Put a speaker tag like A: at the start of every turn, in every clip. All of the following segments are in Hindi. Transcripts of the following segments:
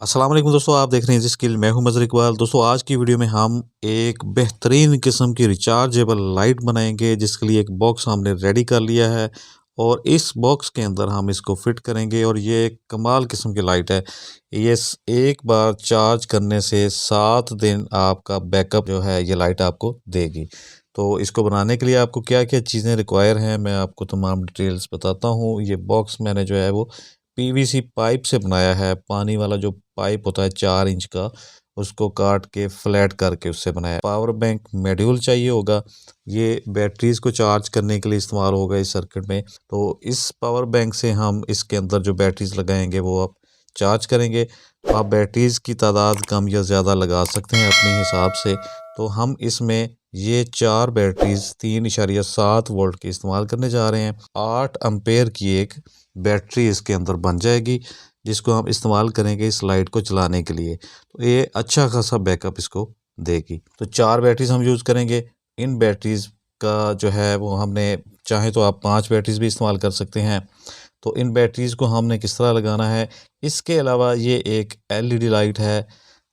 A: अस्सलाम वालेकुम दोस्तों, आप देख रहे हैं जी स्किल। मैं हूं मज़र इकबाल। दोस्तों, आज की वीडियो में हम एक बेहतरीन किस्म की रिचार्जेबल लाइट बनाएंगे, जिसके लिए एक बॉक्स हमने रेडी कर लिया है और इस बॉक्स के अंदर हम इसको फिट करेंगे। और ये एक कमाल किस्म की लाइट है। ये एक बार चार्ज करने से 7 दिन आपका बैकअप जो है ये लाइट आपको देगी। तो इसको बनाने के लिए आपको क्या क्या चीज़ें रिक्वायर हैं, मैं आपको तमाम डिटेल्स बताता हूँ। ये बॉक्स मैंने जो है वो पीवीसी पाइप से बनाया है। पानी वाला जो पाइप होता है 4 इंच का, उसको काट के फ्लैट करके उससे बनाया है। पावर बैंक मॉड्यूल चाहिए होगा, ये बैटरीज को चार्ज करने के लिए इस्तेमाल होगा इस सर्किट में। तो इस पावर बैंक से हम इसके अंदर जो बैटरीज लगाएंगे वो आप चार्ज करेंगे। तो आप बैटरीज की तादाद कम या ज़्यादा लगा सकते हैं अपने हिसाब से। तो हम इसमें ये 4 बैटरीज 3.7 वोल्ट की इस्तेमाल करने जा रहे हैं। 8 एम्पेयर की एक बैटरी इसके अंदर बन जाएगी, जिसको हम इस्तेमाल करेंगे इस लाइट को चलाने के लिए। तो ये अच्छा खासा बैकअप इसको देगी। तो 4 बैटरीज हम यूज़ करेंगे। इन बैटरीज का जो है वो हमने, चाहे तो आप 5 बैटरीज भी इस्तेमाल कर सकते हैं। तो इन बैटरीज को हमने किस तरह लगाना है, इसके अलावा ये एक एलईडी लाइट है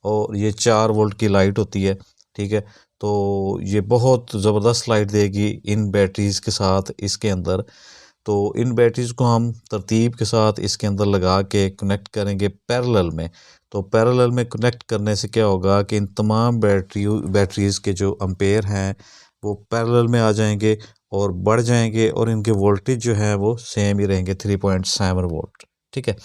A: और ये 4 वोल्ट की लाइट होती है। ठीक है, तो ये बहुत ज़बरदस्त लाइट देगी इन बैटरीज के साथ इसके अंदर। तो इन बैटरीज को हम तरतीब के साथ इसके अंदर लगा के कनेक्ट करेंगे पैरेलल में। तो पैरेलल में कनेक्ट करने से क्या होगा कि इन तमाम बैटरीज के जो एम्पेयर हैं वो पैरेलल में आ जाएंगे और बढ़ जाएंगे, और इनके वोल्टेज जो है वो सेम ही रहेंगे, 3.7 वोल्ट। ठीक है,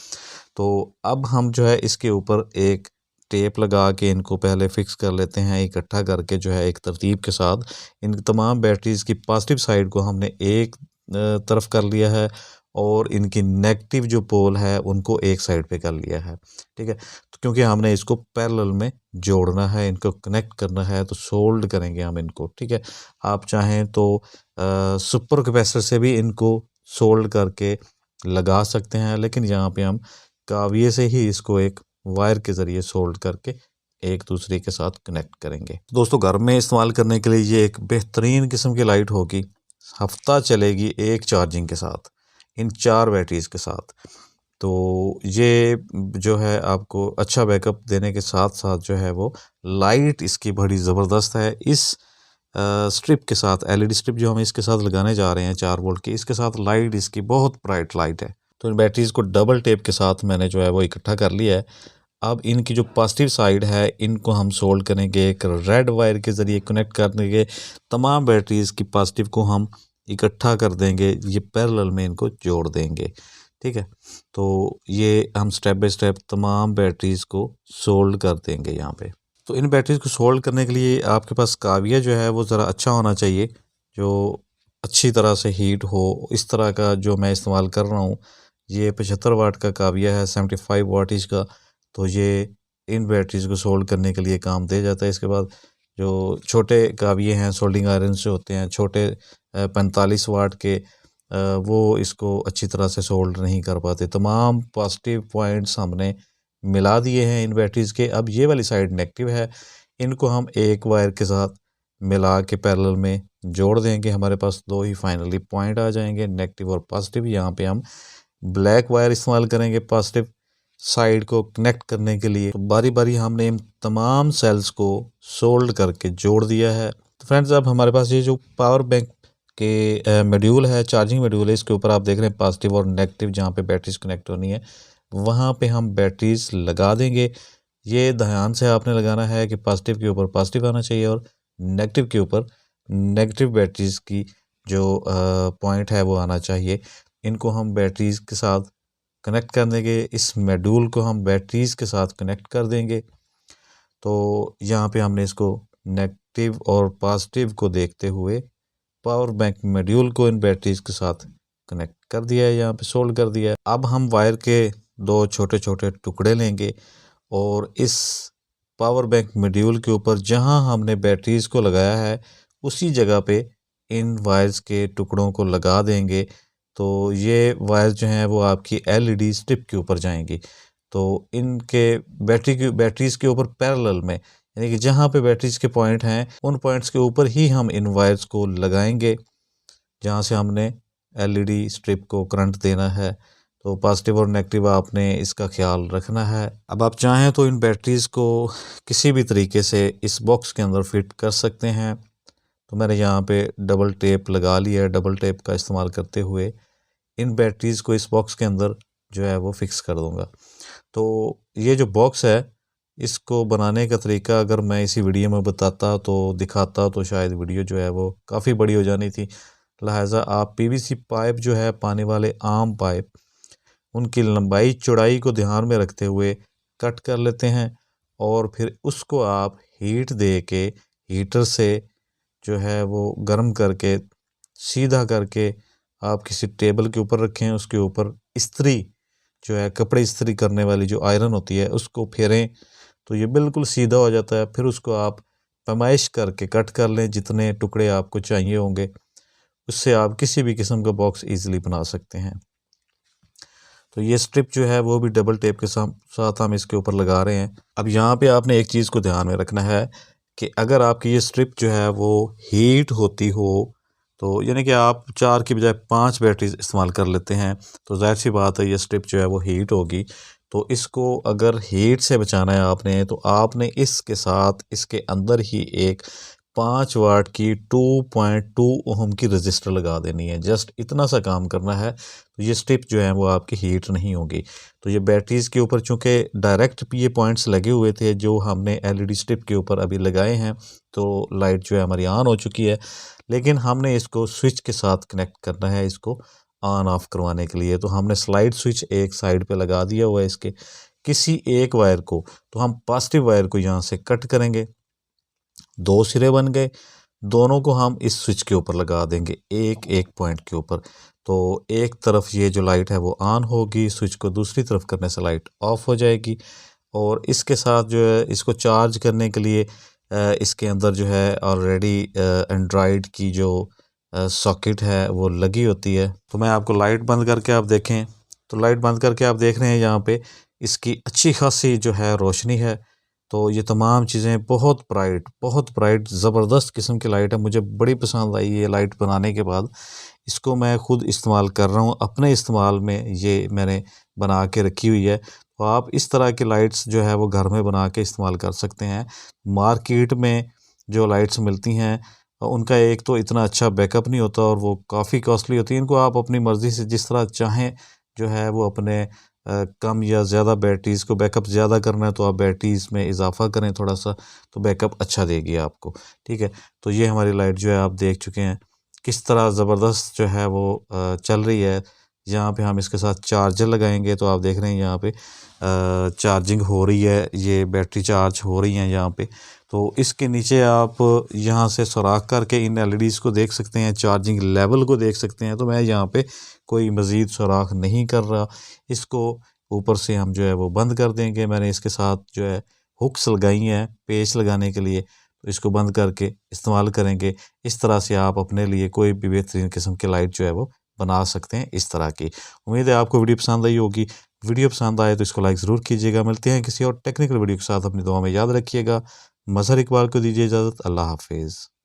A: तो अब हम जो है इसके ऊपर एक टेप लगा के इनको पहले फिक्स कर लेते हैं, इकट्ठा करके जो है एक तरतीब के साथ। इन तमाम बैटरीज की पॉजिटिव साइड को हमने एक तरफ कर लिया है और इनकी नेगेटिव जो पोल है उनको एक साइड पे कर लिया है। ठीक है, तो क्योंकि हमने इसको पैरेलल में जोड़ना है, इनको कनेक्ट करना है, तो सोल्ड करेंगे हम इनको। ठीक है, आप चाहें तो सुपर कैपेसिटर से भी इनको सोल्ड करके लगा सकते हैं, लेकिन यहाँ पे हम काविये से ही इसको एक वायर के ज़रिए सोल्ड करके एक दूसरे के साथ कनेक्ट करेंगे। दोस्तों, घर में इस्तेमाल करने के लिए ये एक बेहतरीन किस्म की लाइट होगी। हफ्ता चलेगी एक चार्जिंग के साथ, इन 4 बैटरीज के साथ। तो ये जो है आपको अच्छा बैकअप देने के साथ साथ जो है वो लाइट इसकी बड़ी ज़बरदस्त है। इस स्ट्रिप के साथ, एलईडी स्ट्रिप जो हम इसके साथ लगाने जा रहे हैं 4 वोल्ट की, इसके साथ लाइट इसकी बहुत ब्राइट लाइट है। तो इन बैटरीज को डबल टेप के साथ मैंने जो है वो इकट्ठा कर लिया है। अब इनकी जो पॉजिटिव साइड है इनको हम सोल्ड करेंगे, एक रेड वायर के ज़रिए कनेक्ट कर देंगे। तमाम बैटरीज की पॉजिटिव को हम इकट्ठा कर देंगे, ये पैरेलल में इनको जोड़ देंगे। ठीक है, तो ये हम स्टेप बाय स्टेप तमाम बैटरीज को सोल्ड कर देंगे यहाँ पे। तो इन बैटरीज को सोल्ड करने के लिए आपके पास काविया जो है वो ज़रा अच्छा होना चाहिए, जो अच्छी तरह से हीट हो। इस तरह का जो मैं इस्तेमाल कर रहा हूँ, ये 75 वाट का काविया है, 75 वाटेज का। तो ये इन बैटरीज को सोल्ड करने के लिए काम दे जाता है। इसके बाद जो छोटे काविये हैं, सोल्डिंग आयरन से होते हैं छोटे, 45 वाट के, वो इसको अच्छी तरह से सोल्ड नहीं कर पाते। तमाम पॉजिटिव पॉइंट्स हमने मिला दिए हैं इन बैटरीज के। अब ये वाली साइड नेगेटिव है, इनको हम एक वायर के साथ मिला के पैरेलल में जोड़ देंगे। हमारे पास 2 ही फाइनली पॉइंट आ जाएंगे, नेगेटिव और पॉजिटिव। यहाँ पे हम ब्लैक वायर इस्तेमाल करेंगे पॉजिटिव साइड को कनेक्ट करने के लिए। तो बारी बारी हमने इन तमाम सेल्स को सोल्ड करके जोड़ दिया है। तो फ्रेंड्स, अब हमारे पास ये जो पावर बैंक के मॉड्यूल है, चार्जिंग मॉड्यूल है, इसके ऊपर आप देख रहे हैं पॉजिटिव और नेगेटिव जहाँ पे बैटरीज कनेक्ट होनी है वहाँ पे हम बैटरीज लगा देंगे। ये ध्यान से आपने लगाना है कि पॉजिटिव के ऊपर पॉजिटिव आना चाहिए और नेगेटिव के ऊपर नेगेटिव बैटरीज की जो पॉइंट है वो आना चाहिए। इनको हम बैटरीज के साथ कनेक्ट कर देंगे, इस मॉड्यूल को हम बैटरीज के साथ कनेक्ट कर देंगे। तो यहाँ पे हमने इसको नेगेटिव और पॉजिटिव को देखते हुए पावर बैंक मॉड्यूल को इन बैटरीज के साथ कनेक्ट कर दिया है, यहाँ पे सोल्ड कर दिया है। अब हम वायर के 2 छोटे छोटे टुकड़े लेंगे और इस पावर बैंक मॉड्यूल के ऊपर जहाँ हमने बैटरीज को लगाया है उसी जगह पे इन वायर्स के टुकड़ों को लगा देंगे। तो ये वायर जो हैं वो आपकी एलईडी स्ट्रिप के ऊपर जाएंगी। तो इनके बैटरीज के ऊपर पैरेलल में, यानी कि जहाँ पे बैटरीज के पॉइंट हैं उन पॉइंट्स के ऊपर ही हम इन वायर्स को लगाएंगे जहाँ से हमने एलईडी स्ट्रिप को करंट देना है। तो पॉजिटिव और नेगेटिव आपने इसका ख्याल रखना है। अब आप चाहें तो इन बैटरीज़ को किसी भी तरीके से इस बॉक्स के अंदर फिट कर सकते हैं। तो मैंने यहाँ पे डबल टेप लगा लिया है। डबल टेप का इस्तेमाल करते हुए इन बैटरीज़ को इस बॉक्स के अंदर जो है वो फिक्स कर दूँगा। तो ये जो बॉक्स है, इसको बनाने का तरीका अगर मैं इसी वीडियो में बताता तो दिखाता तो शायद वीडियो जो है वो काफ़ी बड़ी हो जानी थी। लिहाजा आप पीवीसी पाइप जो है, पानी वाले आम पाइप, उनकी लंबाई चौड़ाई को ध्यान में रखते हुए कट कर लेते हैं और फिर उसको आप हीट दे के हीटर से जो है वो गर्म करके सीधा करके आप किसी टेबल के ऊपर रखें। उसके ऊपर इस्त्री जो है, कपड़े इस्त्री करने वाली जो आयरन होती है, उसको फेरें तो ये बिल्कुल सीधा हो जाता है। फिर उसको आप पैमाइश करके कट कर लें, जितने टुकड़े आपको चाहिए होंगे उससे आप किसी भी किस्म का बॉक्स ईज़िली बना सकते हैं। तो ये स्ट्रिप जो है वो भी डबल टेप के साथ हम इसके ऊपर लगा रहे हैं। अब यहाँ पे आपने एक चीज़ को ध्यान में रखना है कि अगर आपकी ये स्ट्रिप जो है वो हीट होती हो, तो यानी कि आप 4 की बजाय 5 बैटरीज इस्तेमाल कर लेते हैं, तो ज़ाहिर सी बात है ये स्ट्रिप जो है वो हीट होगी। तो इसको अगर हीट से बचाना है आपने, तो आपने इसके साथ इसके अंदर ही एक 5 वाट की 2.2 ओहम की रजिस्टर लगा देनी है। जस्ट इतना सा काम करना है, तो ये स्ट्रिप जो है वो आपकी हीट नहीं होगी। तो ये बैटरीज़ के ऊपर चूँकि डायरेक्ट ये पॉइंट्स लगे हुए थे जो हमने एलईडी स्ट्रिप के ऊपर अभी लगाए हैं, तो लाइट जो है हमारी ऑन हो चुकी है। लेकिन हमने इसको स्विच के साथ कनेक्ट करना है, इसको ऑन ऑफ करवाने के लिए। तो हमने स्लाइड स्विच एक साइड पे लगा दिया हुआ है इसके, किसी एक वायर को, तो हम पॉजिटिव वायर को यहाँ से कट करेंगे। 2 सिरे बन गए, दोनों को हम इस स्विच के ऊपर लगा देंगे, एक एक पॉइंट के ऊपर। तो एक तरफ ये जो लाइट है वो ऑन होगी, स्विच को दूसरी तरफ करने से लाइट ऑफ हो जाएगी। और इसके साथ जो है इसको चार्ज करने के लिए इसके अंदर जो है ऑलरेडी एंड्रॉयड की जो सॉकेट है वो लगी होती है। तो मैं आपको लाइट बंद करके आप देखें, तो लाइट बंद करके आप देख रहे हैं यहाँ पे इसकी अच्छी खासी जो है रोशनी है। तो ये तमाम चीज़ें बहुत ब्राइट ज़बरदस्त किस्म की लाइट है। मुझे बड़ी पसंद आई ये लाइट बनाने के बाद। इसको मैं ख़ुद इस्तेमाल कर रहा हूँ, अपने इस्तेमाल में ये मैंने बना के रखी हुई है। तो आप इस तरह की लाइट्स जो है वो घर में बना के इस्तेमाल कर सकते हैं। मार्केट में जो लाइट्स मिलती हैं उनका एक तो इतना अच्छा बैकअप नहीं होता और वो काफ़ी कॉस्टली होती है। इनको आप अपनी मर्ज़ी से जिस तरह चाहें जो है वो अपने कम या ज़्यादा बैटरीज़ को बैकअप ज़्यादा करना है तो आप बैटरीज़ में इजाफ़ा करें थोड़ा सा, तो बैकअप अच्छा देगी आपको। ठीक है, तो ये हमारी लाइट जो है आप देख चुके हैं किस तरह ज़बरदस्त जो है वो चल रही है। यहाँ पे हम इसके साथ चार्जर लगाएंगे तो आप देख रहे हैं यहाँ पे चार्जिंग हो रही है, ये बैटरी चार्ज हो रही हैं यहाँ पे। तो इसके नीचे आप यहाँ से सुराख करके इन एलईडीज़ को देख सकते हैं, चार्जिंग लेवल को देख सकते हैं। तो मैं यहाँ पे कोई मज़ीद सुराख नहीं कर रहा, इसको ऊपर से हम जो है वो बंद कर देंगे। मैंने इसके साथ जो है हुक्स लगाई हैं पेच लगाने के लिए, तो इसको बंद करके इस्तेमाल करेंगे। इस तरह से आप अपने लिए कोई भी बेहतरीन किस्म की लाइट जो है वो बना सकते हैं इस तरह की। उम्मीद है आपको वीडियो पसंद आई होगी। वीडियो पसंद आए तो इसको लाइक ज़रूर कीजिएगा। मिलते हैं किसी और टेक्निकल वीडियो के साथ, अपनी दुआ में याद रखिएगा। मज़हर इकबाल को दीजिए इजाज़त। अल्लाह हाफिज़।